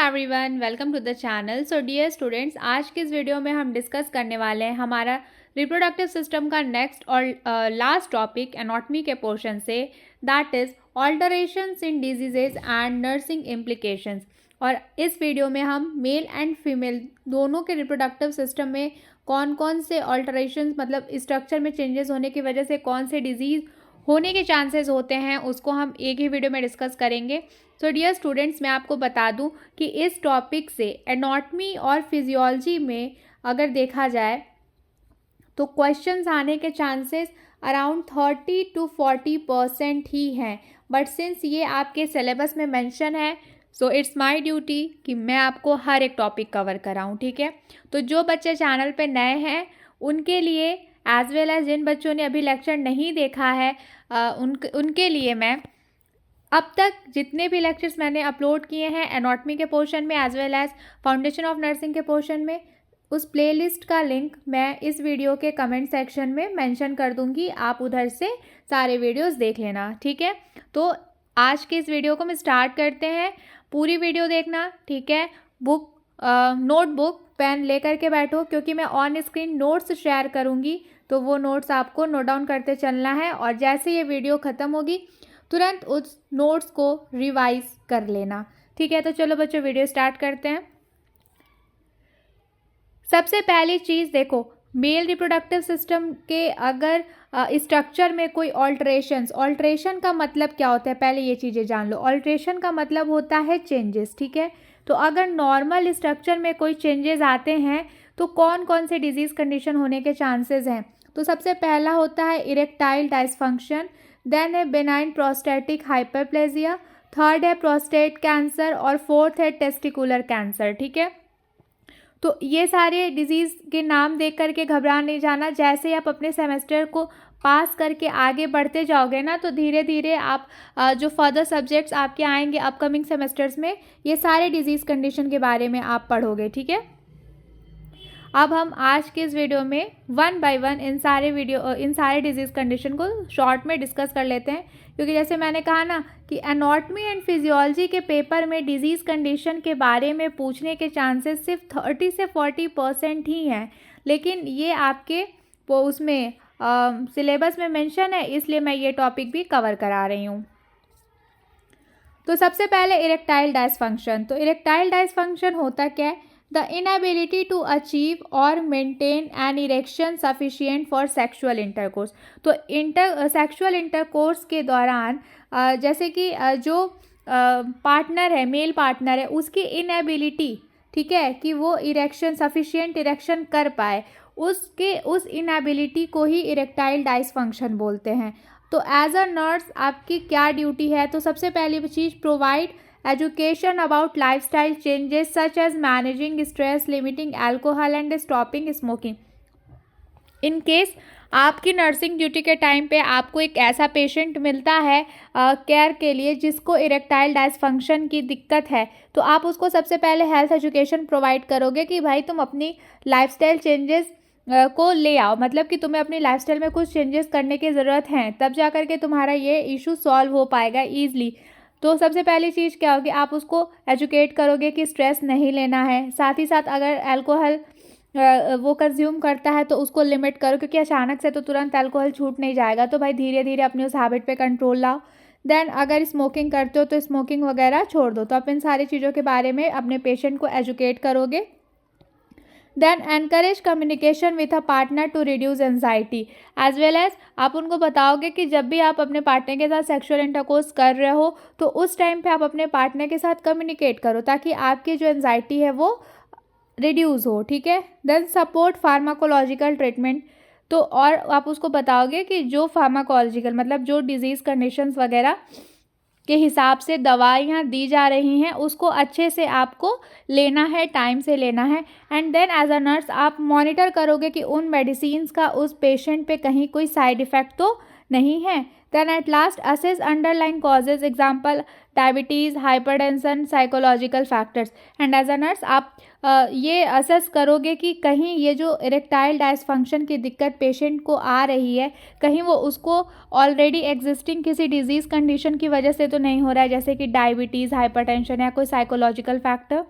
Everyone, welcome to the channel. So dear students, आज के इस वीडियो में हम डिस्कस करने वाले हैं हमारा रिप्रोडक्टिव सिस्टम का नेक्स्ट और लास्ट टॉपिक एनाटॉमी के पोर्शन से, that is alterations in diseases and nursing implications. और इस वीडियो में हम मेल एंड फीमेल दोनों के रिप्रोडक्टिव सिस्टम में कौन कौन से ऑल्टरेशंस, मतलब स्ट्रक्चर में चेंजेस होने की वजह से कौन से डिजीज़ होने के चांसेस होते हैं, उसको हम एक ही वीडियो में डिस्कस करेंगे। सो डियर स्टूडेंट्स, मैं आपको बता दूं कि इस टॉपिक से एनाटॉमी और फिजियोलॉजी में अगर देखा जाए तो क्वेश्चंस आने के चांसेस अराउंड 30 to 40% ही हैं। बट सिंस ये आपके सिलेबस में मेंशन है, सो इट्स माय ड्यूटी कि मैं आपको हर एक टॉपिक कवर कराऊं, ठीक है। तो जो बच्चे चैनल पे नए हैं उनके लिए, एज वेल एज जिन बच्चों ने अभी लेक्चर नहीं देखा है उनके लिए मैं अब तक जितने भी लेक्चर्स मैंने अपलोड किए हैं एनाटॉमी के पोर्शन में as well as foundation of nursing के पोर्शन में, उस प्लेलिस्ट का लिंक मैं इस वीडियो के कमेंट सेक्शन में मेंशन कर दूंगी। आप उधर से सारे वीडियोस देख लेना, ठीक है। तो आज के इस वीडियो को हम स्टार्ट करते हैं। पूरी वीडियो देखना, ठीक है। नोटबुक पेन लेकर के बैठो, क्योंकि मैं ऑन स्क्रीन नोट्स शेयर करूंगी, तो वो नोट्स आपको नोट डाउन करते चलना है और जैसे ये वीडियो ख़त्म होगी तुरंत उस नोट्स को रिवाइज कर लेना, ठीक है। तो चलो बच्चों, वीडियो स्टार्ट करते हैं। सबसे पहली चीज़ देखो, मेल रिप्रोडक्टिव सिस्टम के अगर स्ट्रक्चर में कोई ऑल्ट्रेशन का मतलब क्या होता है, पहले ये चीज़ें जान लो। ऑल्ट्रेशन का मतलब होता है चेंजेस, ठीक है। तो अगर नॉर्मल स्ट्रक्चर में कोई चेंजेस आते हैं तो कौन कौन से डिजीज़ कंडीशन होने के चांसेस हैं। तो सबसे पहला होता है इरेक्टाइल डिसफंक्शन, देन है बेनाइन प्रोस्टेटिक हाइपरप्लेजिया, थर्ड है प्रोस्टेट कैंसर और फोर्थ है टेस्टिकुलर कैंसर, ठीक है। तो ये सारे डिजीज़ के नाम देख करके घबरा नहीं जाना। जैसे आप अपने सेमेस्टर को पास करके आगे बढ़ते जाओगे ना, तो धीरे धीरे आप जो फर्दर सब्जेक्ट्स आपके आएंगे अपकमिंग सेमेस्टर्स में, ये सारे डिजीज़ कंडीशन के बारे में आप पढ़ोगे, ठीक है। अब हम आज के इस वीडियो में वन बाय वन इन सारे डिजीज़ कंडीशन को शॉर्ट में डिस्कस कर लेते हैं, क्योंकि जैसे मैंने कहा ना कि एनाटॉमी एंड फिजियोलॉजी के पेपर में डिजीज़ कंडीशन के बारे में पूछने के चांसेस सिर्फ 30 से 40% ही हैं, लेकिन ये आपके उसमें सिलेबस में मेंशन है, इसलिए मैं ये टॉपिक भी कवर करा रही हूँ। तो सबसे पहले इरेक्टाइल डिसफंक्शन। तो इरेक्टाइल डिसफंक्शन होता क्या है? The inability to achieve or maintain an erection sufficient for sexual intercourse। तो सेक्सुअल इंटरकोर्स के दौरान जैसे कि जो पार्टनर है, मेल पार्टनर है, उसकी इनएबिलिटी, ठीक है, कि वो इरेक्शन सफिशिएंट इरेक्शन कर पाए, उस इनएबिलिटी को ही इरेक्टाइल डिसफंक्शन बोलते हैं। तो एज अ नर्स आपकी क्या ड्यूटी है? तो सबसे पहली चीज़, provide education about lifestyle changes such as managing stress, limiting alcohol and stopping smoking। In case आपकी नर्सिंग ड्यूटी के टाइम पे आपको एक ऐसा पेशेंट मिलता है केयर के लिए जिसको इरेक्टाइल डिसफंक्शन की दिक्कत है, तो आप उसको सबसे पहले हेल्थ एजुकेशन प्रोवाइड करोगे कि भाई तुम अपनी लाइफस्टाइल चेंजेस को ले आओ, मतलब कि तुम्हें अपनी लाइफस्टाइल में कुछ चेंजेस करने की ज़रूरत है, तब जा कर के तुम्हारा ये इशू सॉल्व हो पाएगा ईजिली। तो सबसे पहली चीज़ क्या होगी, आप उसको एजुकेट करोगे कि स्ट्रेस नहीं लेना है। साथ ही साथ अगर अल्कोहल वो कंज्यूम करता है तो उसको लिमिट करो, क्योंकि अचानक से तो तुरंत अल्कोहल छूट नहीं जाएगा, तो भाई धीरे धीरे अपनी उस हैबिट पे कंट्रोल लाओ। देन अगर स्मोकिंग करते हो तो स्मोकिंग वगैरह छोड़ दो। तो आप इन सारी चीज़ों के बारे में अपने पेशेंट को एजुकेट करोगे। Then encourage communication with a partner to reduce anxiety, as well as आप उनको बताओगे कि जब भी आप अपने पार्टनर के साथ सेक्सुअल इंटरकोर्स कर रहे हो तो उस टाइम पे आप अपने पार्टनर के साथ कम्युनिकेट करो, ताकि आपकी जो एंजाइटी है वो रिड्यूस हो, ठीक है। Then support pharmacological treatment. तो और आप उसको बताओगे कि जो फार्माकोलॉजिकल, मतलब जो डिजीज़ कंडीशंस वगैरह के हिसाब से दवाइयाँ दी जा रही हैं उसको अच्छे से आपको लेना है, टाइम से लेना है। And then as a nurse आप मॉनिटर करोगे कि उन मेडिसिन्स का उस पेशेंट पे कहीं कोई साइड इफ़ेक्ट तो नहीं है। Then at last assess underline causes, example diabetes, hypertension, psychological factors. And as a nurse आप ये असेस करोगे कि कहीं ये जो इरेक्टाइल डायसफंक्शन की दिक्कत पेशेंट को आ रही है, कहीं वो उसको ऑलरेडी एग्जिस्टिंग किसी डिजीज़ कंडीशन की वजह से तो नहीं हो रहा है, जैसे कि डायबिटीज़, हाइपरटेंशन या कोई साइकोलॉजिकल फैक्टर।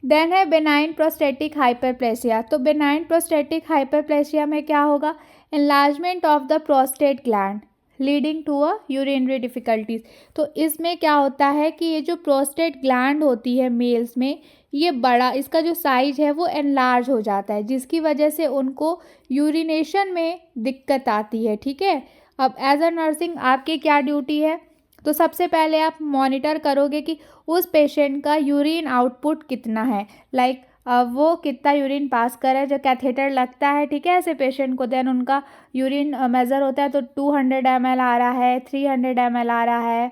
देन है बेनाइन प्रोस्टेटिक हाइपरप्लेसिया। तो बेनाइन प्रोस्टेटिक हाइपरप्लेसिया में क्या होगा, enlargement of the prostate gland leading to a urinary difficulties. तो इसमें क्या होता है कि ये जो प्रोस्टेट ग्लैंड होती है मेल्स में, ये बड़ा, इसका जो साइज है वो एनलार्ज हो जाता है, जिसकी वजह से उनको यूरिनेशन में दिक्कत आती है। ठीक है, अब एज अ नर्सिंग आपकी क्या ड्यूटी है, तो सबसे पहले आप मॉनिटर करोगे कि उस पेशेंट का यूरिन आउटपुट कितना है, लाइक वो कितना यूरिन पास कर रहा है। जो कैथेटर लगता है, ठीक है, ऐसे पेशेंट को, देन उनका यूरिन मेज़र होता है, तो 200 ml आ रहा है, 300 ml आ रहा है,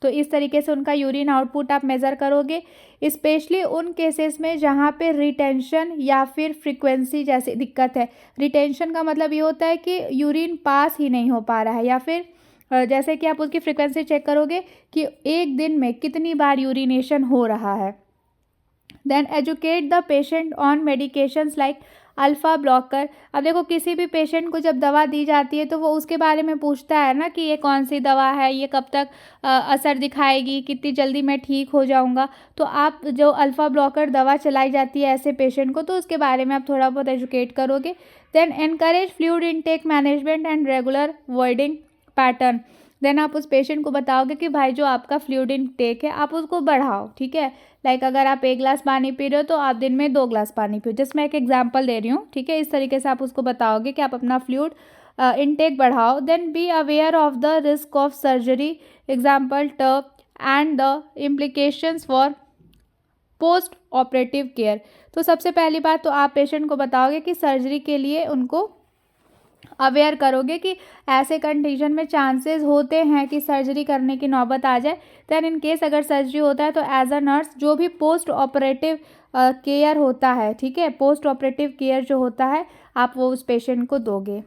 तो इस तरीके से उनका यूरिन आउटपुट आप मेज़र करोगे। स्पेशली उन केसेस में जहाँ पे रिटेंशन या फिर फ्रीक्वेंसी जैसी दिक्कत है। रिटेंशन का मतलब ये होता है कि यूरिन पास ही नहीं हो पा रहा है, या फिर जैसे कि आप उसकी फ्रीक्वेंसी चेक करोगे कि एक दिन में कितनी बार यूरिनेशन हो रहा है। Then educate the patient on medications like alpha blocker. अब देखो, किसी भी पेशेंट को जब दवा दी जाती है तो वो उसके बारे में पूछता है ना कि ये कौन सी दवा है, ये कब तक असर दिखाएगी, कितनी जल्दी मैं ठीक हो जाऊंगा। तो आप जो अल्फ़ा ब्लॉकर दवा चलाई जाती है ऐसे पेशेंट को, तो उसके बारे में आप थोड़ा बहुत एजुकेट करोगे। Then encourage fluid intake management and regular voiding pattern. Then आप उस पेशेंट को बताओगे कि भाई जो आपका फ्लूइड इनटेक है आप उसको बढ़ाओ। ठीक है, लाइक अगर आप 1 गिलास पानी पी रहे हो तो आप दिन में 2 गिलास पानी पियो। जस्ट मैं एक एग्जांपल दे रही हूँ। ठीक है, इस तरीके से आप उसको बताओगे कि आप अपना फ्लूइड इनटेक बढ़ाओ। Then be aware of the risk of surgery, example TURP and the implications for post operative care. तो सबसे पहली बात तो आप पेशेंट को बताओगे कि सर्जरी के लिए उनको अवेयर करोगे कि ऐसे कंडीशन में चांसेस होते हैं कि सर्जरी करने की नौबत आ जाए। देन इन केस अगर सर्जरी होता है तो एज अ नर्स जो भी पोस्ट ऑपरेटिव केयर होता है, ठीक है, पोस्ट ऑपरेटिव केयर जो होता है आप वो उस पेशेंट को दोगे।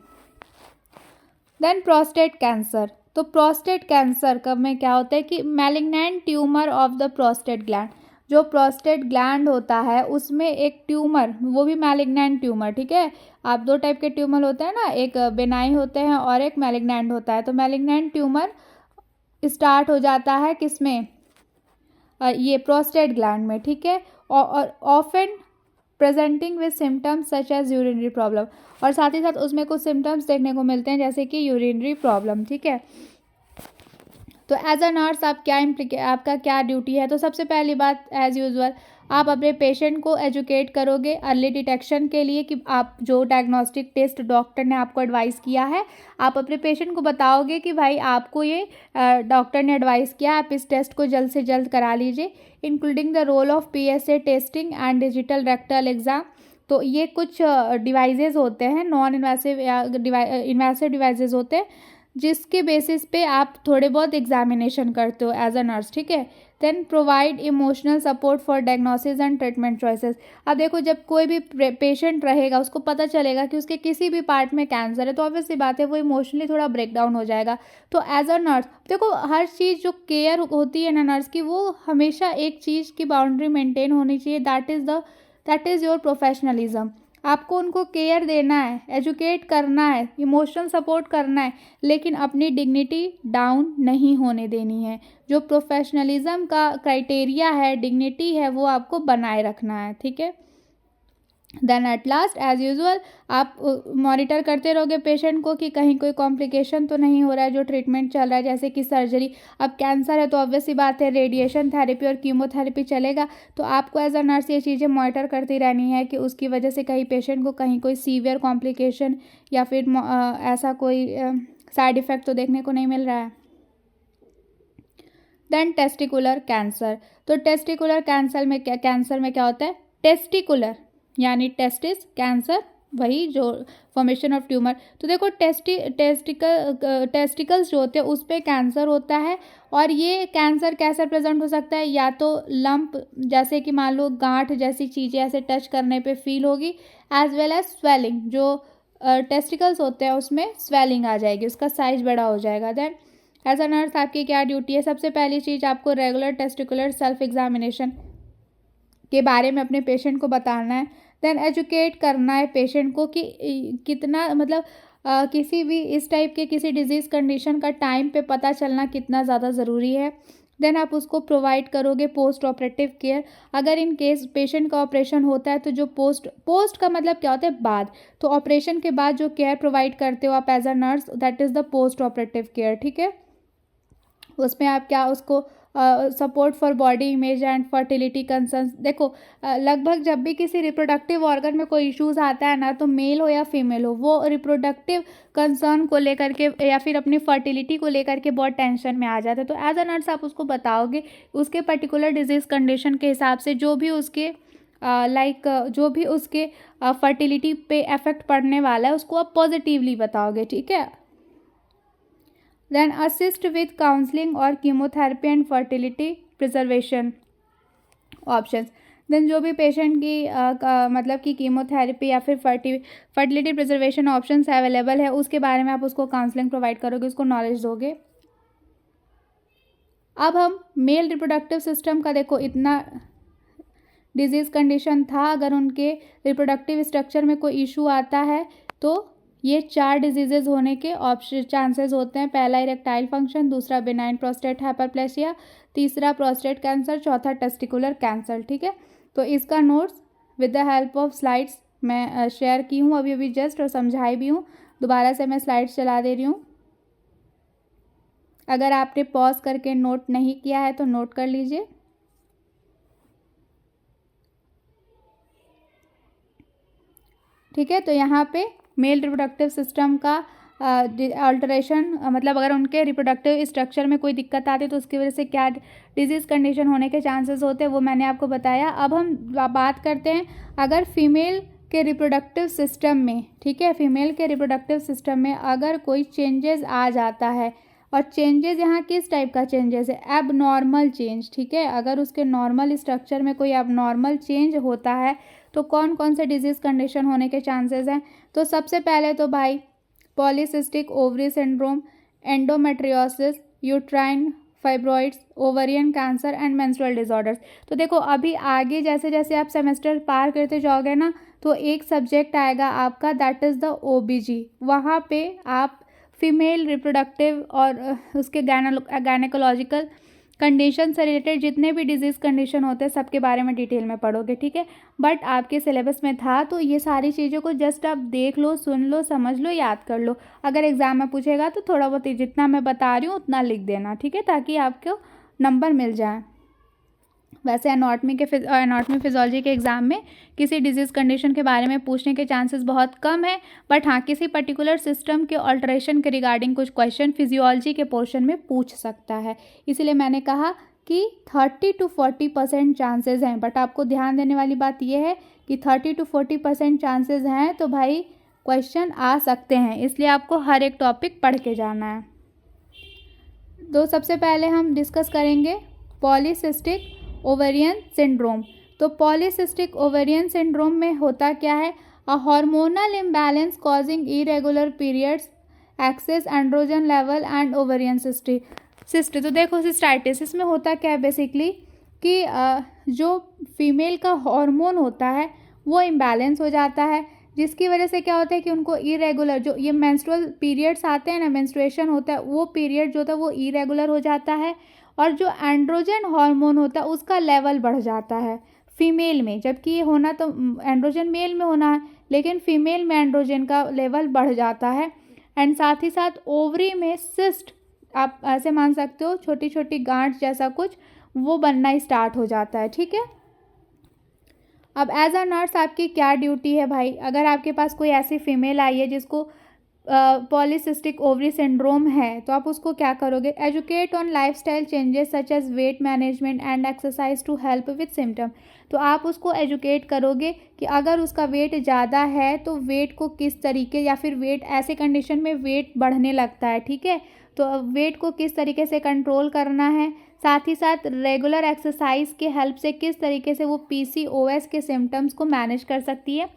Then prostate cancer. तो प्रोस्टेट कैंसर कब में क्या होता है कि malignant tumour of the prostate gland. जो प्रोस्टेट ग्लैंड होता है उसमें एक ट्यूमर, वो भी मैलिग्नेंट ट्यूमर। ठीक है, आप 2 टाइप के ट्यूमर होते हैं ना, एक बेनाइन होते हैं और एक मैलिग्नेंट होता है। तो मैलिग्नेंट ट्यूमर स्टार्ट हो जाता है किसमें, ये प्रोस्टेट ग्लैंड में। ठीक है, और often presenting with symptoms such as urinary problem, और साथ ही साथ उसमें कुछ सिम्टम्स देखने को मिलते हैं जैसे कि यूरिनरी प्रॉब्लम। ठीक है, तो एज अ नर्स आप आपका क्या ड्यूटी है, तो सबसे पहली बात एज यूजुअल आप अपने पेशेंट को एजुकेट करोगे अर्ली डिटेक्शन के लिए कि आप जो डायग्नोस्टिक टेस्ट डॉक्टर ने आपको एडवाइस किया है, आप अपने पेशेंट को बताओगे कि भाई आपको ये डॉक्टर ने एडवाइस किया, आप इस टेस्ट को जल्द से जल्द करा लीजिए, including the role of PSA testing and digital rectal exam. तो ये कुछ डिवाइसेस होते हैं, नॉन इन्वेसिव या इन्वेसिव डिवाइसेस होते हैं, जिसके बेसिस पे आप थोड़े बहुत एग्जामिनेशन करते हो एज अ नर्स। ठीक है, then provide emotional support for diagnosis and treatment choices. अब देखो, जब कोई भी पेशेंट रहेगा उसको पता चलेगा कि उसके किसी भी पार्ट में कैंसर है, तो ऑब्वियसली बात है वो इमोशनली थोड़ा ब्रेक डाउन हो जाएगा। तो एज अ नर्स देखो, हर चीज़ जो केयर होती है ना नर्स की, वो हमेशा एक चीज़ की बाउंड्री मेंटेन होनी चाहिए, दैट इज़ योर प्रोफेशनलिज्म। आपको उनको केयर देना है, एजुकेट करना है, इमोशनल सपोर्ट करना है, लेकिन अपनी डिग्निटी डाउन नहीं होने देनी है। जो प्रोफेशनलिज्म का क्राइटेरिया है, डिग्निटी है, वो आपको बनाए रखना है। ठीक है, then at last as usual आप मॉनिटर करते रहोगे पेशेंट को कि कहीं कोई कॉम्प्लिकेशन तो नहीं हो रहा है जो ट्रीटमेंट चल रहा है, जैसे कि सर्जरी। अब कैंसर है तो ऑब्वियसली बात है रेडिएशन थेरेपी और कीमोथेरेपी चलेगा, तो आपको एज अ नर्स ये चीज़ें मॉनिटर करती रहनी है कि उसकी वजह से कहीं पेशेंट को कहीं कोई सीवियर कॉम्प्लिकेशन या फिर ऐसा कोई साइड इफ़ेक्ट तो देखने को नहीं मिल रहा है। Then testicular cancer. तो टेस्टिकुलर कैंसर में क्या होता है, टेस्टिकुलर यानी टेस्टिस, कैंसर वही जो फॉर्मेशन ऑफ ट्यूमर। तो देखो, टेस्टिकल्स जो होते हैं उस पर कैंसर होता है, और ये कैंसर कैसे प्रेजेंट हो सकता है, या तो लंप जैसे कि मान लो गांठ जैसी चीज़ें ऐसे टच करने पे फील होगी, एज वेल एज स्वेलिंग जो टेस्टिकल्स होते हैं उसमें स्वेलिंग आ जाएगी, उसका साइज बड़ा हो जाएगा। देन एज अ नर्स आपकी क्या ड्यूटी है? सबसे पहली चीज़ आपको रेगुलर टेस्टिकुलर सेल्फ एग्जामिनेशन के बारे में अपने पेशेंट को बताना है। देन एजुकेट करना है पेशेंट को कि कितना मतलब किसी भी इस टाइप के किसी डिजीज़ कंडीशन का टाइम पे पता चलना कितना ज़्यादा ज़रूरी है। देन आप उसको प्रोवाइड करोगे पोस्ट ऑपरेटिव केयर। अगर इन केस पेशेंट का ऑपरेशन होता है तो जो पोस्ट का मतलब क्या होता है? बाद। तो ऑपरेशन के बाद जो केयर प्रोवाइड करते हो आप as a nurse, that is the post operative care, ठीक है। उसमें आप क्या उसको support for body image and fertility concerns. देखो लगभग जब भी किसी रिप्रोडक्टिव ऑर्गन में कोई इश्यूज आता है ना, तो मेल हो या फीमेल हो, वो रिप्रोडक्टिव कंसर्न को लेकर के या फिर अपनी फर्टिलिटी को लेकर के बहुत टेंशन में आ जाते हैं। तो एज अ नर्स आप उसको बताओगे उसके पर्टिकुलर डिजीज़ कंडीशन के हिसाब से जो भी उसके जो भी उसके फर्टिलिटी पे इफेक्ट पड़ने वाला है उसको आप पॉजिटिवली बताओगे, ठीक है। Then assist with counseling or chemotherapy and fertility preservation options. Then जो भी पेशेंट की मतलब कि कीमोथेरेपी या फिर फर्टिलिटी प्रिजर्वेशन ऑप्शंस अवेलेबल है उसके बारे में आप उसको काउंसलिंग प्रोवाइड करोगे, उसको नॉलेज दोगे। अब हम मेल रिप्रोडक्टिव सिस्टम का देखो इतना डिजीज़ कंडीशन था, अगर उनके रिप्रोडक्टिव स्ट्रक्चर में कोई इशू आता है तो ये 4 डिजीजेज होने के चांसेस होते हैं। पहला इरेक्टाइल फंक्शन, दूसरा बिनाइन प्रोस्टेट हाइपरप्लेसिया, तीसरा प्रोस्टेट कैंसर, चौथा टेस्टिकुलर कैंसर, ठीक है। तो इसका notes with the help of slides मैं शेयर की हूँ अभी जस्ट, और समझाई भी हूँ। दोबारा से मैं स्लाइड्स चला दे रही हूँ। अगर आपने पॉज करके नोट नहीं किया है तो नोट कर लीजिए। ठीक है, तो यहाँ पे मेल रिप्रोडक्टिव सिस्टम का अल्टरेशन मतलब अगर उनके रिप्रोडक्टिव स्ट्रक्चर में कोई दिक्कत आती है तो उसकी वजह से क्या डिजीज़ कंडीशन होने के चांसेस होते हैं वो मैंने आपको बताया। अब हम बात करते हैं अगर फीमेल के रिप्रोडक्टिव सिस्टम में, ठीक है, फीमेल के रिप्रोडक्टिव सिस्टम में अगर कोई चेंजेस आ जाता है, और चेंजेस यहाँ किस टाइप का चेंजेस है? एबनॉर्मल चेंज, ठीक है। अगर उसके नॉर्मल स्ट्रक्चर में कोई एबनॉर्मल चेंज होता है तो कौन कौन से डिजीज़ कंडीशन होने के चांसेस हैं? तो सबसे पहले तो भाई polycystic ovary syndrome, endometriosis, uterine fibroids, ovarian cancer and menstrual disorders. तो देखो अभी आगे जैसे जैसे आप सेमेस्टर पार करते जाओगे ना, तो एक सब्जेक्ट आएगा आपका, दैट इज़ द ओबीजी। वहाँ पे आप फीमेल रिप्रोडक्टिव और उसके गायनेकोलॉजिकल कंडीशन से रिलेटेड जितने भी डिजीज़ कंडीशन होते हैं सबके बारे में डिटेल में पढ़ोगे, ठीक है। बट आपके सिलेबस में था तो ये सारी चीज़ों को जस्ट आप देख लो, सुन लो, समझ लो, याद कर लो। अगर एग्ज़ाम में पूछेगा तो थोड़ा बहुत जितना मैं बता रही हूँ उतना लिख देना, ठीक है, ताकि आपको नंबर मिल जाए। वैसे एनाटॉमी फिजियोलॉजी के एग्ज़ाम में किसी डिजीज़ कंडीशन के बारे में पूछने के चांसेस बहुत कम है, बट हाँ किसी पर्टिकुलर सिस्टम के ऑल्ट्रेशन के रिगार्डिंग कुछ क्वेश्चन फिजियोलॉजी के पोर्शन में पूछ सकता है। इसीलिए मैंने कहा कि 30 to 40% चांसेस हैं, बट आपको ध्यान देने वाली बात यह है कि 30 to 40% चांसेस हैं तो भाई क्वेश्चन आ सकते हैं, इसलिए आपको हर एक टॉपिक पढ़ के जाना है। तो सबसे पहले हम डिस्कस करेंगे पॉलीसिस्टिक ओवेरियन सिंड्रोम। तो पॉलीसिस्टिक ओवेरियन सिंड्रोम में होता क्या है? A hormonal imbalance causing irregular periods, excess androgen level and ovarian cyst. तो देखो सिस्टाइटिस, इसमें होता क्या है बेसिकली कि जो फीमेल का हार्मोन होता है वो इम्बैलेंस हो जाता है, जिसकी वजह से क्या होता है कि उनको इरेगुलर जो ये मेंस्ट्रुअल पीरियड्स आते हैं ना, मेंस्ट्रुएशन होता है, वो पीरियड जो होता है वो इरेगुलर हो जाता है, और जो एंड्रोजन हार्मोन होता है उसका लेवल बढ़ जाता है फीमेल में, जबकि ये होना तो एंड्रोजन मेल में होना है, लेकिन फीमेल में एंड्रोजन का लेवल बढ़ जाता है। एंड साथ ही साथ ओवरी में सिस्ट, आप ऐसे मान सकते हो छोटी छोटी गांठ जैसा कुछ, वो बनना स्टार्ट हो जाता है, ठीक है। अब एज अ नर्स आपकी क्या ड्यूटी है भाई? अगर आपके पास कोई ऐसी फीमेल आई है जिसको पॉलीसिस्टिक ओवरी सिंड्रोम है, तो आप उसको क्या करोगे? Educate on lifestyle changes such as weight management and exercise to help with symptom. तो आप उसको एजुकेट करोगे कि अगर उसका वेट ज़्यादा है तो वेट को किस तरीके, या फिर वेट ऐसे कंडीशन में वेट बढ़ने लगता है, ठीक है, तो वेट को किस तरीके से कंट्रोल करना है, साथ ही साथ रेगुलर एक्सरसाइज के हेल्प से किस तरीके से वो PCOS के सिम्टम्स को मैनेज कर सकती है,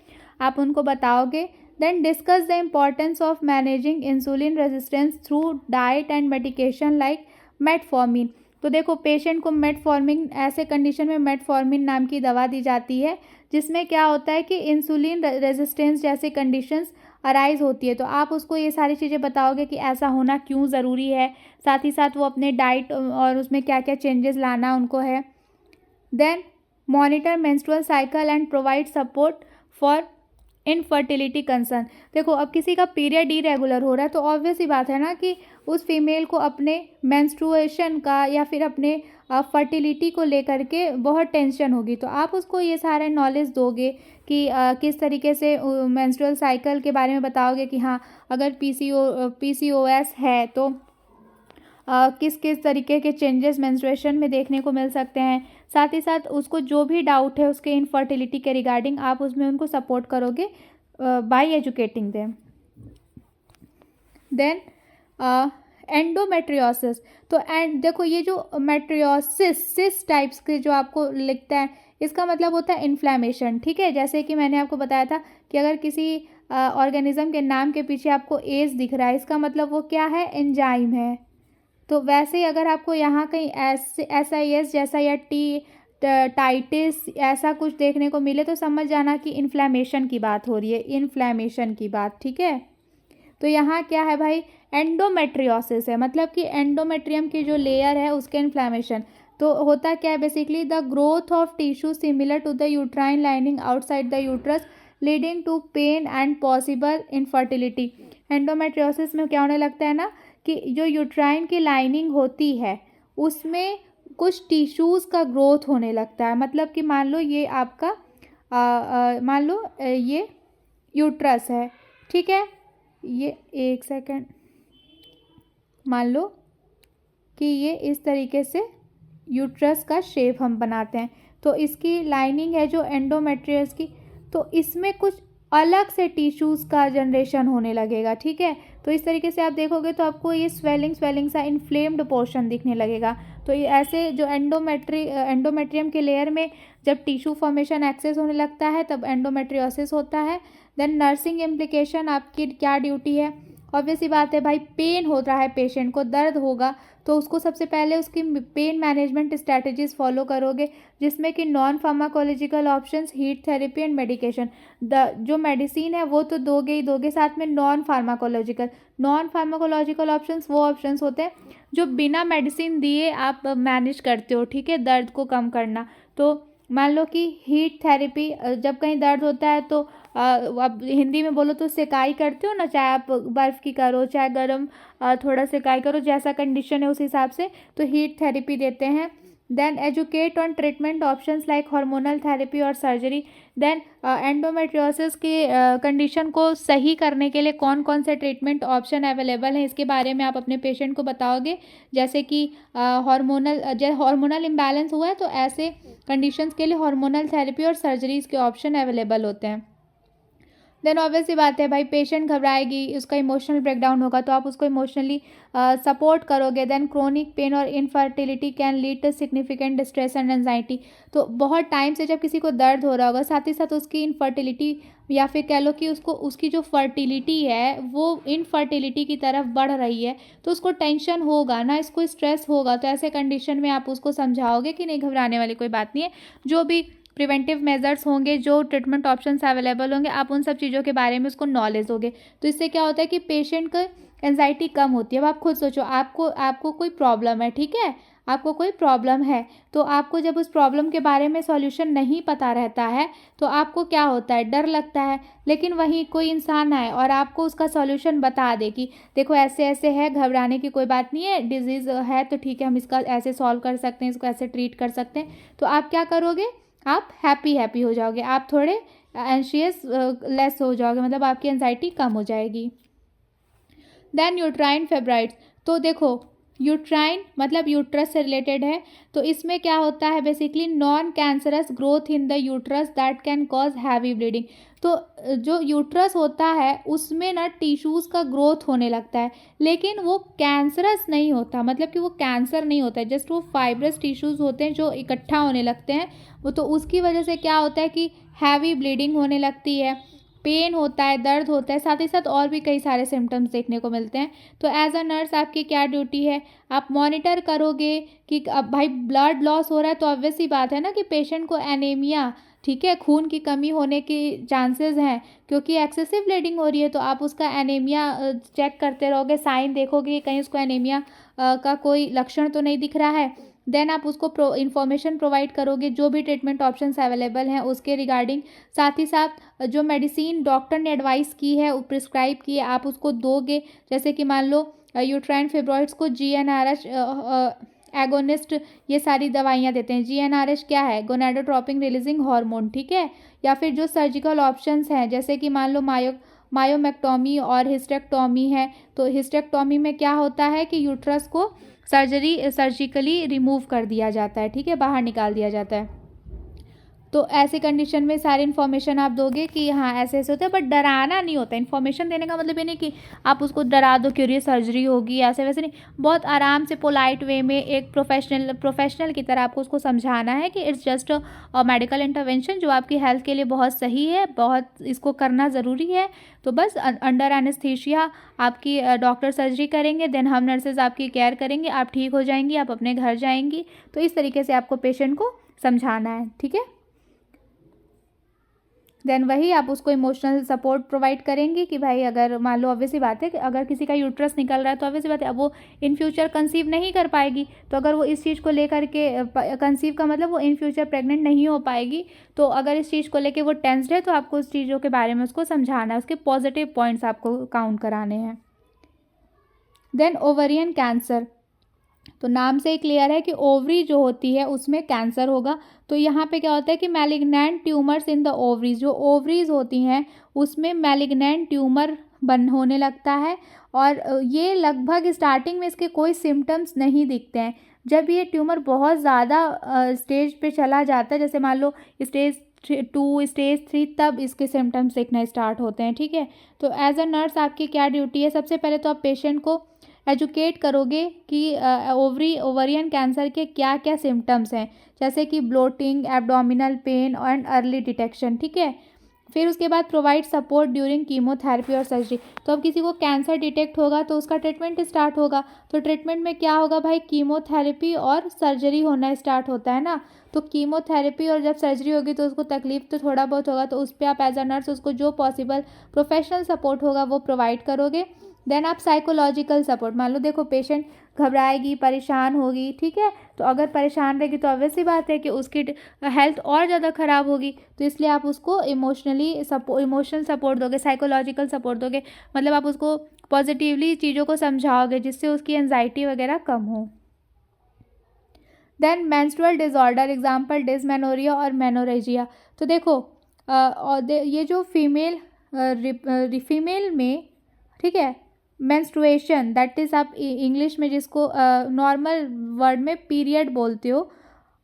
आप उनको बताओगे। Then discuss the importance of managing insulin resistance through diet and medication like metformin. तो देखो पेशेंट को मेटफॉर्मिन, ऐसे कंडीशन में मेटफॉर्मिन नाम की दवा दी जाती है जिसमें क्या होता है कि इंसुलिन रेजिस्टेंस जैसे कंडीशंस अराइज होती है। तो आप उसको ये सारी चीज़ें बताओगे कि ऐसा होना क्यों ज़रूरी है, साथ ही साथ वो अपने डाइट और उसमें क्या क्या चेंजेस लाना उनको है। Then monitor menstrual cycle and provide support for infertility concern. देखो अब किसी का पीरियड इरेगुलर हो रहा है तो ऑब्वियस ही बात है ना कि उस फीमेल को अपने मेंस्ट्रुएशन का या फिर अपने फर्टिलिटी को लेकर के बहुत टेंशन होगी। तो आप उसको ये सारे नॉलेज दोगे कि किस तरीके से मेंस्ट्रुअल साइकिल के बारे में बताओगे कि हाँ अगर पीसीओएस है तो किस किस तरीके के चेंजेस मेंस्ट्रुएशन में देखने को मिल सकते हैं। साथ ही साथ उसको जो भी डाउट है उसके इनफर्टिलिटी के रिगार्डिंग आप उसमें उनको सपोर्ट करोगे by educating them. Then endometriosis. तो देखो ये जो मेट्रियोसिस टाइप्स के जो आपको लिखता है इसका मतलब होता है इन्फ्लेमेशन, ठीक है। जैसे कि मैंने आपको बताया था कि अगर किसी ऑर्गेनिज्म के नाम के पीछे आपको एज दिख रहा है इसका मतलब वो क्या है, एंजाइम है। तो वैसे ही अगर आपको यहाँ कहीं SIS जैसा या टाइटिस ऐसा कुछ देखने को मिले तो समझ जाना कि इन्फ्लेमेशन की बात हो रही है, इन्फ्लेमेशन की बात, ठीक है। तो यहाँ क्या है भाई, एंडोमेट्रियोसिस है, मतलब कि एंडोमेट्रियम की जो लेयर है उसके इन्फ्लेमेशन। तो होता क्या है basically, the growth of tissue similar to the uterine lining outside the uterus leading to pain and possible infertility. Endometriosis में क्या होने लगता है ना कि जो यूट्राइन की लाइनिंग होती है उसमें कुछ टिश्यूज़ का ग्रोथ होने लगता है। मतलब कि मान लो ये आपका मान लो ये यूट्रस है, ठीक है। ये एक सेकेंड, मान लो कि ये इस तरीके से यूट्रस का शेप हम बनाते हैं तो इसकी लाइनिंग है जो एंडोमेट्रियस की, तो इसमें कुछ अलग से टिश्यूज़ का जनरेशन होने लगेगा, ठीक है। तो इस तरीके से आप देखोगे तो आपको ये स्वेलिंग सा इन्फ्लेम्ड पोर्शन दिखने लगेगा। तो ये ऐसे जो एंडोमेट्रियम के लेयर में जब टिश्यू फॉर्मेशन एक्सेस होने लगता है तब एंडोमेट्रियोसिस होता है। देन नर्सिंग इम्प्लीकेशन, आपकी क्या ड्यूटी है, ऑब्वियस ही बात है भाई, पेन हो रहा है पेशेंट को, दर्द होगा तो उसको सबसे पहले उसकी पेन मैनेजमेंट स्ट्रैटेजीज फॉलो करोगे जिसमें कि non pharmacological options, heat therapy and medication. जो मेडिसिन है वो तो दोगे ही दोगे, साथ में नॉन फार्माकोलॉजिकल ऑप्शंस वो ऑप्शंस होते हैं जो बिना मेडिसिन दिए आप मैनेज करते हो, ठीक है, दर्द को कम करना। तो मान लो कि हीट थेरेपी, जब कहीं दर्द होता है तो अब हिंदी में बोलो तो सेकाई करते हो ना, चाहे आप बर्फ़ की करो चाहे गर्म थोड़ा सेकाई करो, जैसा कंडीशन है उस हिसाब से तो हीट थेरेपी देते हैं। Then educate on treatment options like hormonal therapy और सर्जरी। देन एंडोमेट्रियोसिस की कंडीशन को सही करने के लिए कौन कौन से ट्रीटमेंट ऑप्शन अवेलेबल हैं इसके बारे में आप अपने पेशेंट को बताओगे। जैसे कि हार्मोनल इम्बैलेंस हुआ है तो ऐसे कंडीशंस के लिए हार्मोनल थेरेपी और सर्जरीज़ के ऑप्शन अवेलेबल होते हैं। देन ऑब्वियस सी बात है भाई, पेशेंट घबराएगी, उसका इमोशनल ब्रेकडाउन होगा तो आप उसको इमोशनली सपोर्ट करोगे। देन क्रोनिक पेन और infertility can lead to significant distress and anxiety. तो बहुत टाइम से जब किसी को दर्द हो रहा होगा, साथ ही साथ उसकी इनफर्टिलिटी या फिर कह लो कि उसकी जो फर्टिलिटी है वो इनफर्टिलिटी की तरफ बढ़ रही है तो उसको टेंशन होगा ना, इसको स्ट्रेस होगा। तो ऐसे कंडीशन में आप उसको समझाओगे कि नहीं घबराने वाली कोई बात नहीं है, जो भी प्रिवेंटिव मेजर्स होंगे, जो ट्रीटमेंट ऑप्शंस अवेलेबल होंगे, आप उन सब चीज़ों के बारे में उसको नॉलेज दोगे। तो इससे क्या होता है कि पेशेंट का एंजाइटी कम होती है। अब आप खुद सोचो, आपको कोई प्रॉब्लम है, ठीक है, आपको कोई प्रॉब्लम है तो आपको जब उस प्रॉब्लम के बारे में सॉल्यूशन नहीं पता रहता है तो आपको क्या होता है, डर लगता है। लेकिन वहीं कोई इंसान आए और आपको उसका सॉल्यूशन बता दे कि देखो ऐसे ऐसे है, घबराने की कोई बात नहीं है, डिजीज़ है तो ठीक है, हम इसका ऐसे सॉल्व कर सकते हैं, इसको ऐसे ट्रीट कर सकते हैं। तो आप क्या करोगे, आप हैप्पी हो जाओगे, आप थोड़े एंशियस लेस हो जाओगे, मतलब आपकी एंजाइटी कम हो जाएगी। Then uterine fibroids. तो देखो यूट्राइन मतलब यूट्रस से रिलेटेड है, तो इसमें क्या होता है basically, non cancerous growth in the uterus that can cause heavy bleeding. तो जो यूट्रस होता है उसमें ना टिश्यूज़ का ग्रोथ होने लगता है लेकिन वो कैंसरस नहीं होता, मतलब कि वो कैंसर नहीं होता है, जस्ट वो फाइब्रस टिश्यूज़ होते हैं जो इकट्ठा होने लगते हैं वो। तो उसकी वजह से क्या होता है कि हैवी ब्लीडिंग होने लगती है। पेन होता है, दर्द होता है, साथ ही साथ और भी कई सारे सिम्टम्स देखने को मिलते हैं। तो एज अ नर्स आपकी क्या ड्यूटी है, आप मॉनिटर करोगे कि अब भाई ब्लड लॉस हो रहा है तो ऑब्वियस सी बात है ना कि पेशेंट को एनीमिया, ठीक है, खून की कमी होने की चांसेस हैं, क्योंकि एक्सेसिव ब्लीडिंग हो रही है। तो आप उसका एनीमिया चेक करते रहोगे, साइन देखोगे कि कहीं उसको एनीमिया का कोई लक्षण तो नहीं दिख रहा है। देन आप उसको इन्फॉर्मेशन प्रोवाइड करोगे जो भी ट्रीटमेंट ऑप्शंस अवेलेबल हैं उसके रिगार्डिंग। साथ ही साथ जो मेडिसिन डॉक्टर ने एडवाइस की है, प्रिस्क्राइब की है, आप उसको दोगे। जैसे कि मान लो यूट्राइन फिब्रॉइड्स को GnRH एगोनिस्ट, ये सारी दवाइयाँ देते हैं। GnRH क्या है, गोनाडोट्रोपिन रिलीजिंग हार्मोन, ठीक है। या फिर जो सर्जिकल ऑप्शंस हैं, जैसे कि मान लो मायोमेक्टोमी और हिस्टेक्टोमी है। तो हिस्टेक्टोमी में क्या होता है कि यूट्रस को सर्जिकली रिमूव कर दिया जाता है, ठीक है, बाहर निकाल दिया जाता है। तो ऐसी कंडीशन में सारी इन्फॉर्मेशन आप दोगे कि हाँ ऐसे ऐसे होता है, बट डराना नहीं होता। इन्फॉर्मेशन देने का मतलब ये नहीं कि आप उसको डरा दो कि ये सर्जरी होगी, ऐसे वैसे नहीं। बहुत आराम से पोलाइट वे में एक प्रोफेशनल की तरह आपको उसको समझाना है कि it's just a medical intervention जो आपकी हेल्थ के लिए बहुत सही है, बहुत इसको करना ज़रूरी है। तो बस अंडर एनेस्थीसिया आपकी डॉक्टर सर्जरी करेंगे, देन हम नर्सेज आपकी केयर करेंगे, आप ठीक हो जाएंगी, आप अपने घर जाएंगी। तो इस तरीके से आपको पेशेंट को समझाना है, ठीक है। देन वही आप उसको इमोशनल सपोर्ट प्रोवाइड करेंगे कि भाई अगर मान लो ऑब्वियसली बात है कि अगर किसी का यूट्रस निकल रहा है तो ऑब्वियसली बात है अब वो इन फ्यूचर कंसीव नहीं कर पाएगी। तो अगर वो इस चीज़ को लेकर के कंसीव का मतलब वो इन फ्यूचर प्रेग्नेंट नहीं हो पाएगी। तो अगर इस चीज़ को लेके वो टेंस्ड है तो आपको उस चीज़ों के बारे में उसको समझाना है, उसके पॉजिटिव पॉइंट्स आपको काउंट कराने हैं। देन ओवरियन कैंसर, तो नाम से ही क्लियर है कि ओवरी जो होती है उसमें कैंसर होगा। तो यहाँ पे क्या होता है कि malignant tumours in the ovaries, जो ओवरीज होती हैं उसमें मैलिग्नेंट ट्यूमर होने लगता है। और ये लगभग स्टार्टिंग में इसके कोई सिम्टम्स नहीं दिखते हैं। जब ये ट्यूमर बहुत ज़्यादा स्टेज पे चला जाता है, जैसे मान लो स्टेज 2 स्टेज 3, तब इसके सिम्टम्स दिखना स्टार्ट होते हैं, ठीक है। तो एज अ नर्स आपकी क्या ड्यूटी है, सबसे पहले तो आप पेशेंट को एजुकेट करोगे कि ओवरियन कैंसर के क्या क्या सिम्टम्स हैं, जैसे कि bloating, abdominal pain and early detection, ठीक है। फिर उसके बाद प्रोवाइड सपोर्ट ड्यूरिंग कीमोथेरेपी और सर्जरी। तो अब किसी को कैंसर डिटेक्ट होगा तो उसका ट्रीटमेंट स्टार्ट होगा। तो ट्रीटमेंट में क्या होगा भाई, कीमोथेरेपी और सर्जरी होना स्टार्ट होता है ना। तो कीमोथेरेपी और जब सर्जरी होगी तो उसको तकलीफ तो थोड़ा बहुत होगा, तो उस पर आप एज अ नर्स उसको जो पॉसिबल प्रोफेशनल सपोर्ट होगा वो प्रोवाइड करोगे। देन आप साइकोलॉजिकल सपोर्ट, मान लो देखो पेशेंट घबराएगी, परेशान होगी, ठीक है। तो अगर परेशान रहेगी तो ऑब्वियस सी बात है कि उसकी हेल्थ और ज़्यादा ख़राब होगी। तो इसलिए आप उसको इमोशनल सपोर्ट दोगे, साइकोलॉजिकल सपोर्ट दोगे, मतलब आप उसको पॉजिटिवली चीज़ों को समझाओगे जिससे उसकी एंजाइटी वगैरह कम हो। Then menstrual disorder, example dysmenorrhoea और मेनोरेजिया। तो देखो ये जो फीमेल में, ठीक है, मेंस्ट्रुएशन दैट इज़ आप इंग्लिश में जिसको नॉर्मल वर्ड में पीरियड बोलते हो,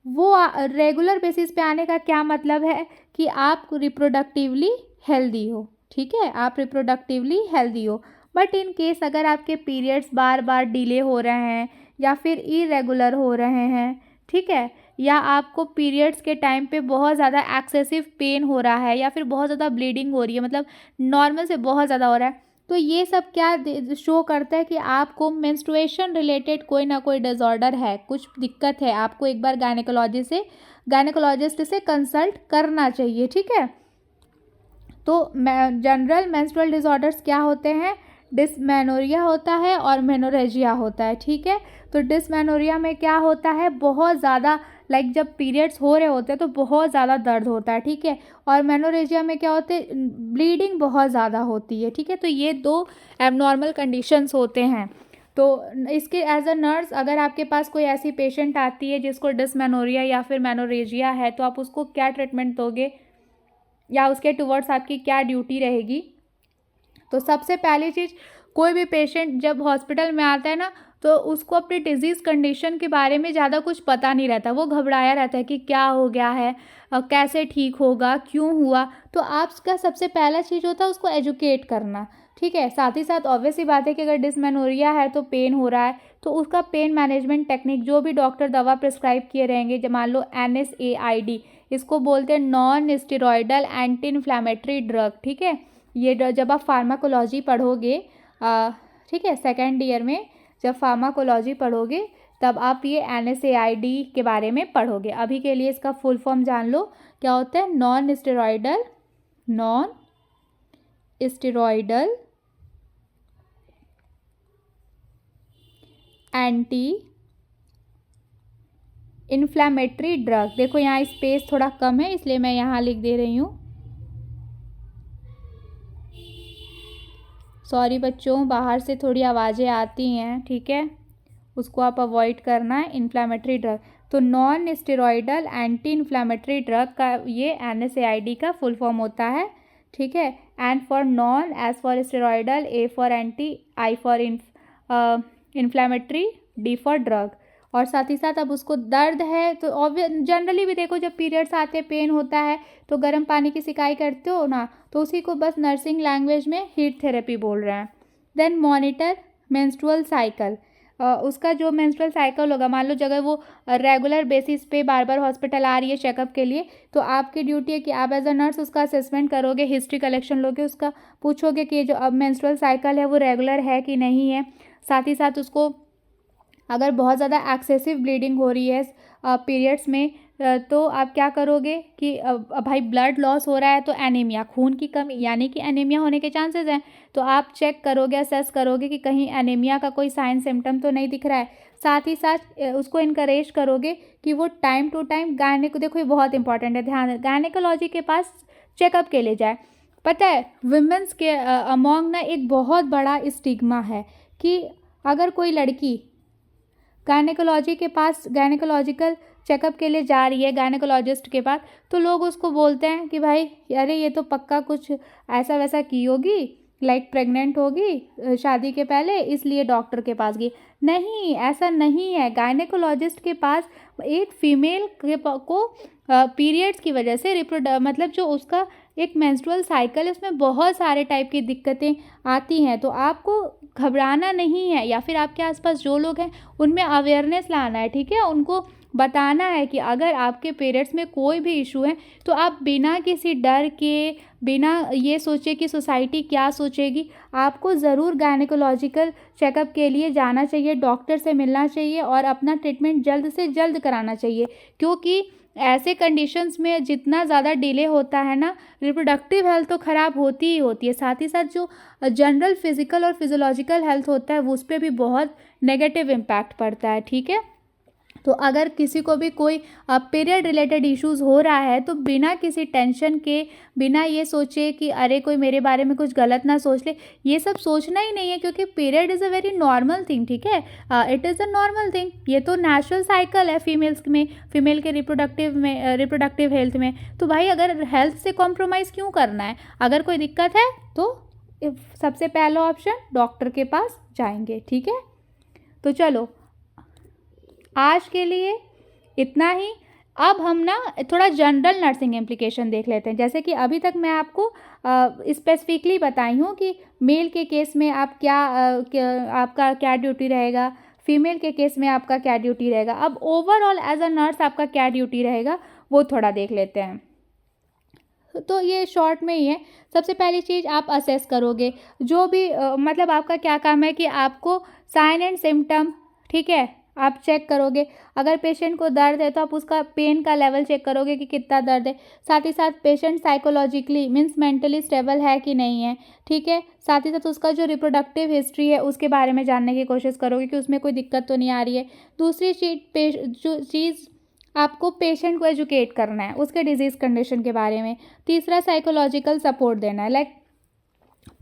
वो रेगुलर बेसिस पे आने का क्या मतलब है कि आप रिप्रोडक्टिवली हेल्दी हो, ठीक है, आप रिप्रोडक्टिवली हेल्दी हो। बट इन केस अगर आपके पीरियड्स बार बार डिले हो रहे हैं या फिर इरेगुलर हो रहे हैं, ठीक है, या आपको पीरियड्स के टाइम पे बहुत ज़्यादा एक्सेसिव पेन हो रहा है या फिर बहुत ज़्यादा ब्लीडिंग हो रही है, मतलब नॉर्मल से बहुत ज़्यादा हो रहा है, तो ये सब क्या शो करता है कि आपको मेंस्ट्रुएशन रिलेटेड कोई ना कोई डिसऑर्डर है, कुछ दिक्कत है। आपको एक बार गायनेकोलॉजिस्ट से कंसल्ट करना चाहिए, ठीक है। तो जनरल मेंस्ट्रुअल डिसऑर्डर्स क्या होते हैं, डिसमेनोरिया होता है और मेनोरेजिया होता है, ठीक है। तो डिसमेनोरिया में क्या होता है, बहुत ज़्यादा लाइक जब पीरियड्स हो रहे होते हैं तो बहुत ज़्यादा दर्द होता है, ठीक है। और मेनोरेजिया में क्या होते हैं, ब्लीडिंग बहुत ज़्यादा होती है, ठीक है। तो ये 2 एबनॉर्मल कंडीशंस होते हैं। तो इसके एज अ नर्स अगर आपके पास कोई ऐसी पेशेंट आती है जिसको डिसमेनोरिया या फिर मेनोरेजिया है, तो आप उसको क्या ट्रीटमेंट दोगे या उसके टुवर्ड्स आपकी क्या ड्यूटी रहेगी। तो सबसे पहली चीज़, कोई भी पेशेंट जब हॉस्पिटल में आता है ना, तो उसको अपने डिजीज़ कंडीशन के बारे में ज़्यादा कुछ पता नहीं रहता, वो घबराया रहता है कि क्या हो गया है, कैसे ठीक होगा, क्यों हुआ। तो आपका सबसे पहला चीज़ होता है उसको एजुकेट करना, ठीक है। साथ ही साथ ऑब्वियस सी बात है कि अगर डिसमेनोरिया है तो पेन हो रहा है, तो उसका पेन मैनेजमेंट टेक्निक जो भी डॉक्टर दवा प्रिस्क्राइब किए रहेंगे, जब मान लो NSAID, इसको बोलते हैं non steroidal anti inflammatory drug, ठीक है। ये जब आप फार्माकोलॉजी पढ़ोगे, ठीक है, सेकेंड ईयर में जब फार्माकोलॉजी पढ़ोगे तब आप ये NSAID के बारे में पढ़ोगे। अभी के लिए इसका फुल फॉर्म जान लो, क्या होता है, non steroidal anti inflammatory drug. देखो यहाँ स्पेस थोड़ा कम है इसलिए मैं यहाँ लिख दे रही हूँ, सॉरी बच्चों, बाहर से थोड़ी आवाज़ें आती हैं, ठीक है, उसको आप अवॉइड करना है। इन्फ्लेमेटरी ड्रग, तो non steroidal anti inflammatory drug का ये NSAID का फुल फॉर्म होता है, ठीक है। And for non, S for steroidal, A for anti, I for inflammatory, D for drug. और साथ ही साथ अब उसको दर्द है तो जनरली भी देखो जब पीरियड्स आते हैं, पेन होता है तो गर्म पानी की सिकाई करते हो ना, तो उसी को बस नर्सिंग लैंग्वेज में हीट थेरेपी बोल रहे हैं। देन मॉनिटर मेंस्ट्रुअल साइकिल, उसका जो मेंस्ट्रुअल साइकिल होगा, मान लो जगह वो रेगुलर बेसिस पे बार बार हॉस्पिटल आ रही है चेकअप के लिए, तो आपकी ड्यूटी है कि आप एज अ नर्स उसका असेसमेंट करोगे, हिस्ट्री कलेक्शन लोगे, उसका पूछोगे कि जो अब मेंस्ट्रुअल साइकिल है वो रेगुलर है कि नहीं है। साथ ही साथ उसको अगर बहुत ज़्यादा एक्सेसिव ब्लीडिंग हो रही है पीरियड्स में, तो आप क्या करोगे कि भाई ब्लड लॉस हो रहा है तो एनीमिया, खून की कमी यानी कि एनीमिया होने के चांसेस हैं, तो आप चेक करोगे, असेस करोगे कि कहीं एनीमिया का कोई साइन सिम्टम तो नहीं दिख रहा है। साथ ही साथ उसको इनकरेज करोगे कि वो टाइम टू टाइम देखो ये बहुत इंपॉर्टेंट है, ध्यान, गायनेकोलॉजी के पास चेकअप के लिए जाए। पता है विमेंस के अमॉन्ग ना एक बहुत बड़ा स्टिग्मा है कि अगर कोई लड़की गायनेकोलॉजी के पास, गायनेकोलॉजिकल चेकअप के लिए जा रही है गायनेकोलॉजिस्ट के पास, तो लोग उसको बोलते हैं कि भाई अरे ये तो पक्का कुछ ऐसा वैसा की होगी, लाइक प्रेग्नेंट होगी शादी के पहले, इसलिए डॉक्टर के पास गई। नहीं, ऐसा नहीं है। गायनेकोलॉजिस्ट के पास एक फीमेल को पीरियड्स की वजह से मतलब जो उसका एक मेंस्ट्रुअल साइकिल है उसमें बहुत सारे टाइप की दिक्कतें आती हैं, तो आपको घबराना नहीं है, या फिर आपके आसपास जो लोग हैं उनमें अवेयरनेस लाना है, ठीक है, उनको बताना है कि अगर आपके पीरियड्स में कोई भी इशू है तो आप बिना किसी डर के, बिना ये सोचे कि सोसाइटी क्या सोचेगी, आपको ज़रूर गायनेकोलॉजिकल चेकअप के लिए जाना चाहिए, डॉक्टर से मिलना चाहिए और अपना ट्रीटमेंट जल्द से जल्द कराना चाहिए। क्योंकि ऐसे कंडीशंस में जितना ज़्यादा डिले होता है ना, रिप्रोडक्टिव हेल्थ तो ख़राब होती ही होती है, साथ ही साथ जो जनरल फिजिकल और फिजियोलॉजिकल हेल्थ होता है वो उस पर भी बहुत नेगेटिव इम्पैक्ट पड़ता है, ठीक है। तो अगर किसी को भी कोई पीरियड रिलेटेड इश्यूज़ हो रहा है तो बिना किसी टेंशन के, बिना ये सोचे कि अरे कोई मेरे बारे में कुछ गलत ना सोच ले, ये सब सोचना ही नहीं है, क्योंकि period is a very normal thing, ठीक है, it is a normal thing, ये तो नेचुरल साइकिल है फीमेल्स में, फीमेल के रिप्रोडक्टिव हेल्थ में। तो भाई अगर हेल्थ से कॉम्प्रोमाइज़ क्यों करना है, अगर कोई दिक्कत है तो सबसे पहला ऑप्शन डॉक्टर के पास जाएंगे, ठीक है। तो चलो आज के लिए इतना ही। अब हम ना थोड़ा जनरल नर्सिंग इम्प्लीकेशन देख लेते हैं। जैसे कि अभी तक मैं आपको स्पेसिफिकली बताई हूँ कि मेल के केस में आप आपका क्या ड्यूटी रहेगा, फीमेल के केस में आपका क्या ड्यूटी रहेगा। अब ओवरऑल एज अ नर्स आपका क्या ड्यूटी रहेगा वो थोड़ा देख लेते हैं। तो ये शॉर्ट में ही है। सबसे पहली चीज़ आप असेस करोगे जो भी मतलब आपका क्या काम है कि आपको साइन एंड सिम्टम, ठीक है, आप चेक करोगे। अगर पेशेंट को दर्द है तो आप उसका पेन का लेवल चेक करोगे कि कितना दर्द है। साथ ही साथ patient psychologically means mentally stable है कि नहीं है, ठीक है। साथ ही साथ उसका जो रिप्रोडक्टिव हिस्ट्री है उसके बारे में जानने की कोशिश करोगे कि उसमें कोई दिक्कत तो नहीं आ रही है। दूसरी चीज़ आपको पेशेंट को एजुकेट करना है उसके डिजीज़ कंडीशन के बारे में। तीसरा साइकोलॉजिकल सपोर्ट देना है। लाइक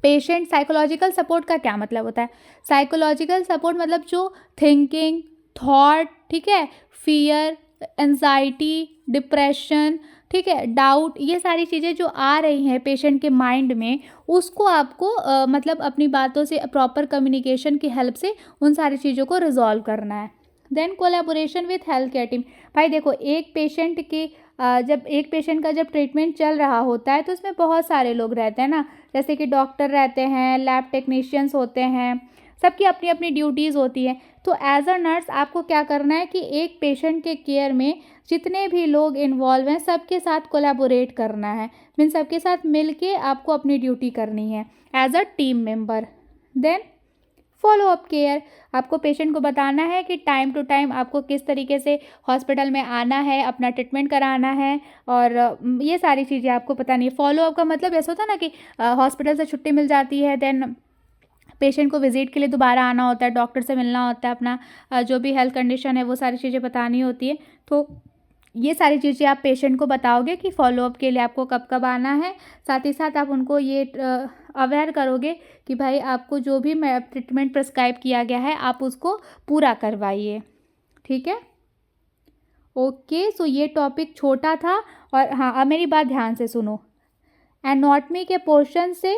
पेशेंट साइकोलॉजिकल सपोर्ट का क्या मतलब होता है? साइकोलॉजिकल सपोर्ट मतलब जो थिंकिंग, थॉट, ठीक है, फियर, एंजाइटी, डिप्रेशन, ठीक है, डाउट, ये सारी चीज़ें जो आ रही हैं पेशेंट के माइंड में, उसको आपको मतलब अपनी बातों से, प्रॉपर कम्युनिकेशन की हेल्प से उन सारी चीज़ों को रिजॉल्व करना है। Then collaboration with health care team. भाई देखो, एक पेशेंट की जब एक पेशेंट का जब ट्रीटमेंट चल रहा होता है तो उसमें बहुत सारे लोग रहते हैं ना, जैसे कि डॉक्टर रहते हैं, लैब टेक्नीशियंस होते हैं, सबकी अपनी अपनी ड्यूटीज़ होती हैं। तो एज अ नर्स आपको क्या करना है कि एक पेशेंट के केयर में जितने भी लोग इन्वॉल्व हैं सबके साथ कोलैबोरेट करना है, मीन सबके साथ मिल के आपको अपनी ड्यूटी करनी है as a team member. Then follow up care, आपको पेशेंट को बताना है कि टाइम टू टाइम आपको किस तरीके से हॉस्पिटल में आना है, अपना ट्रीटमेंट कराना है, और ये सारी चीज़ें आपको पता नहीं है। फॉलो अप का मतलब ऐसा होता है ना कि हॉस्पिटल से छुट्टी मिल जाती है, देन पेशेंट को विजिट के लिए दोबारा आना होता है, डॉक्टर से मिलना होता है, अपना जो भी हेल्थ कंडीशन है वो सारी चीज़ें बतानी होती है। तो ये सारी चीज़ें आप पेशेंट को बताओगे कि फॉलोअप के लिए आपको कब कब आना है। साथ ही साथ आप उनको ये अवेयर करोगे कि भाई आपको जो भी ट्रीटमेंट प्रिस्क्राइब किया गया है आप उसको पूरा करवाइए, ठीक है। ओके, सो ये टॉपिक छोटा था, और हाँ, अब मेरी बात ध्यान से सुनो। एनाटॉमी के पोर्शन से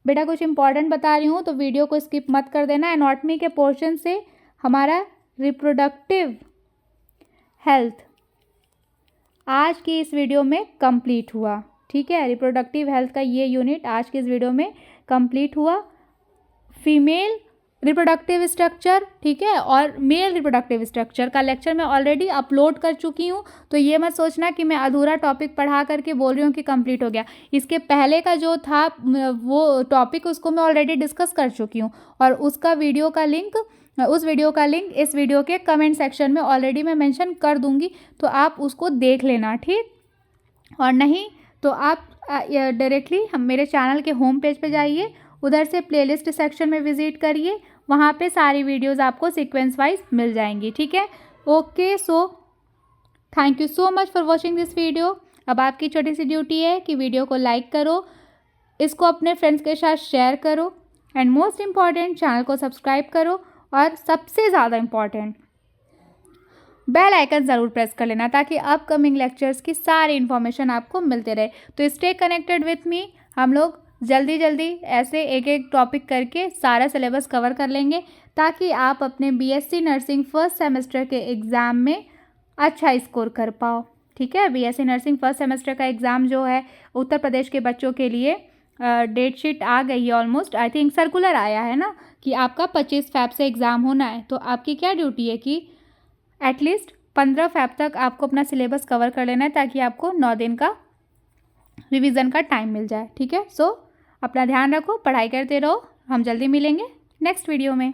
बेटा कुछ इंपॉर्टेंट बता रही हूँ तो वीडियो को स्किप मत कर देना। एनाटॉमी के पोर्शन से हमारा रिप्रोडक्टिव हेल्थ आज की इस वीडियो में कंप्लीट हुआ, ठीक है। रिप्रोडक्टिव हेल्थ का ये यूनिट आज की इस वीडियो में कंप्लीट हुआ। फीमेल रिप्रोडक्टिव स्ट्रक्चर, ठीक है, और मेल रिप्रोडक्टिव स्ट्रक्चर का लेक्चर मैं ऑलरेडी अपलोड कर चुकी हूँ, तो ये मत सोचना कि मैं अधूरा टॉपिक पढ़ा करके बोल रही हूँ कि कंप्लीट हो गया। इसके पहले का जो था वो टॉपिक उसको मैं ऑलरेडी डिस्कस कर चुकी हूँ, और उसका वीडियो का लिंक, उस वीडियो का लिंक इस वीडियो के कमेंट सेक्शन में ऑलरेडी मैं मेंशन कर दूंगी, तो आप उसको देख लेना, ठीक। और नहीं तो आप डायरेक्टली हम मेरे चैनल के होम पेज पे जाइए, उधर से प्लेलिस्ट सेक्शन में विजिट करिए, वहाँ पे सारी वीडियोस आपको सीक्वेंस वाइज मिल जाएंगी, ठीक है। Okay, so thank you so much for watching this video. अब आपकी छोटी सी ड्यूटी है कि वीडियो को लाइक करो, इसको अपने फ्रेंड्स के साथ शेयर करो, एंड मोस्ट इम्पॉर्टेंट चैनल को सब्सक्राइब करो, और सबसे ज़्यादा इम्पॉर्टेंट बेल आइकन ज़रूर प्रेस कर लेना ताकि अपकमिंग लेक्चर्स की सारी इन्फॉर्मेशन आपको मिलते रहे। तो स्टे कनेक्टेड विथ मी, हम लोग जल्दी जल्दी ऐसे एक एक टॉपिक करके सारा सिलेबस कवर कर लेंगे, ताकि आप अपने बीएससी नर्सिंग फर्स्ट सेमेस्टर के एग्ज़ाम में अच्छा स्कोर कर पाओ, ठीक है। बीएससी नर्सिंग फर्स्ट सेमेस्टर का एग्ज़ाम जो है उत्तर प्रदेश के बच्चों के लिए डेट शीट आ गई है ऑलमोस्ट, आई थिंक सर्कुलर आया है ना कि आपका 25 फ़ैब से एग्ज़ाम होना है। तो आपकी क्या ड्यूटी है कि एटलीस्ट 15 फ़ैब तक आपको अपना सिलेबस कवर कर लेना है, ताकि आपको 9 दिन का रिवीजन का टाइम मिल जाए, ठीक है। सो अपना ध्यान रखो, पढ़ाई करते रहो, हम जल्दी मिलेंगे नेक्स्ट वीडियो में।